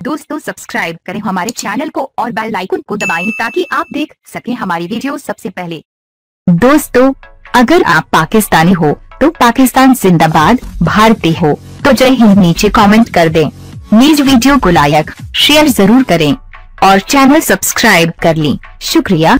दोस्तों सब्सक्राइब करें हमारे चैनल को और बेल आइकन को दबाएं ताकि आप देख सकें हमारी वीडियो सबसे पहले। दोस्तों, अगर आप पाकिस्तानी हो तो पाकिस्तान जिंदाबाद, भारतीय हो तो जय हिंद नीचे कमेंट कर दें। न्यूज वीडियो को लाइक शेयर जरूर करें और चैनल सब्सक्राइब कर लें। शुक्रिया।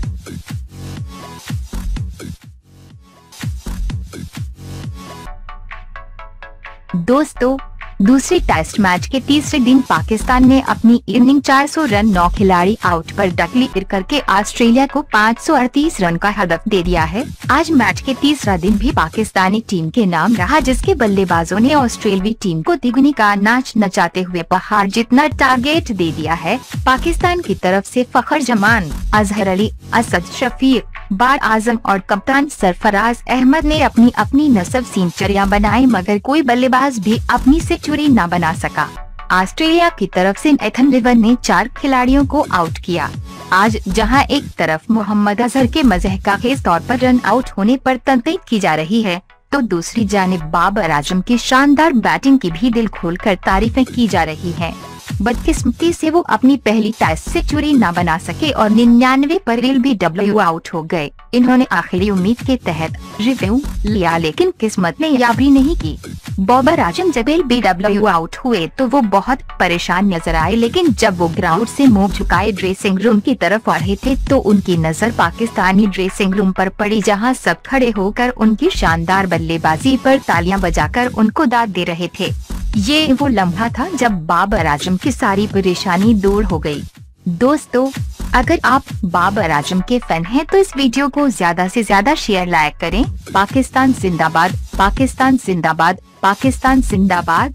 दोस्तों, दूसरे टेस्ट मैच के तीसरे दिन पाकिस्तान ने अपनी इनिंग 400 रन 9 खिलाड़ी आउट पर डिक्लेयर करके ऑस्ट्रेलिया को 538 रन का हदफ दे दिया है। आज मैच के तीसरा दिन भी पाकिस्तानी टीम के नाम रहा, जिसके बल्लेबाजों ने ऑस्ट्रेलियाई टीम को तिगुनी का नाच नचाते हुए पहाड़ जितना टारगेट दे दिया है। पाकिस्तान की तरफ से फखर जमान, अजहर अली, असद शफीक, बार आजम और कप्तान सरफराज अहमद ने अपनी अपनी नस्ब सेंचुरियां बनाई, मगर कोई बल्लेबाज भी अपनी सेंचुरी न बना सका। ऑस्ट्रेलिया की तरफ से एथन रिवर ने 4 खिलाड़ियों को आउट किया। आज जहां एक तरफ मोहम्मद अजहर के मज़हक़ाज़ तौर पर रन आउट होने पर तनकीद की जा रही है, तो दूसरी जानिब बाबर आजम की शानदार बैटिंग की भी दिल खोलकर तारीफें की जा रही हैं। बदकिस्मती से वो अपनी पहली टेस्ट सेंचुरी न बना सके और 99 पर LBW आउट हो गए। इन्होंने आखिरी उम्मीद के तहत रिव्यू लिया, लेकिन किस्मत ने यारी नहीं की। बाबर आजम जब LBW आउट हुए तो वो बहुत परेशान नजर आए, लेकिन जब वो ग्राउंड से मुंह झुकाए ड्रेसिंग रूम की तरफ बढ़े थे तो उनकी नजर पाकिस्तानी ड्रेसिंग रूम पर पड़ी, जहां सब खड़े होकर उनकी शानदार बल्लेबाजी पर तालियां बजाकर उनको दाद दे रहे थे। ये वो लम्हा था जब बाबर आजम की सारी परेशानी दूर हो गई। दोस्तों, अगर आप बाबर आजम के फैन हैं तो इस वीडियो को ज्यादा से ज्यादा शेयर लाइक करें। पाकिस्तान जिंदाबाद, पाकिस्तान जिंदाबाद, पाकिस्तान जिंदाबाद।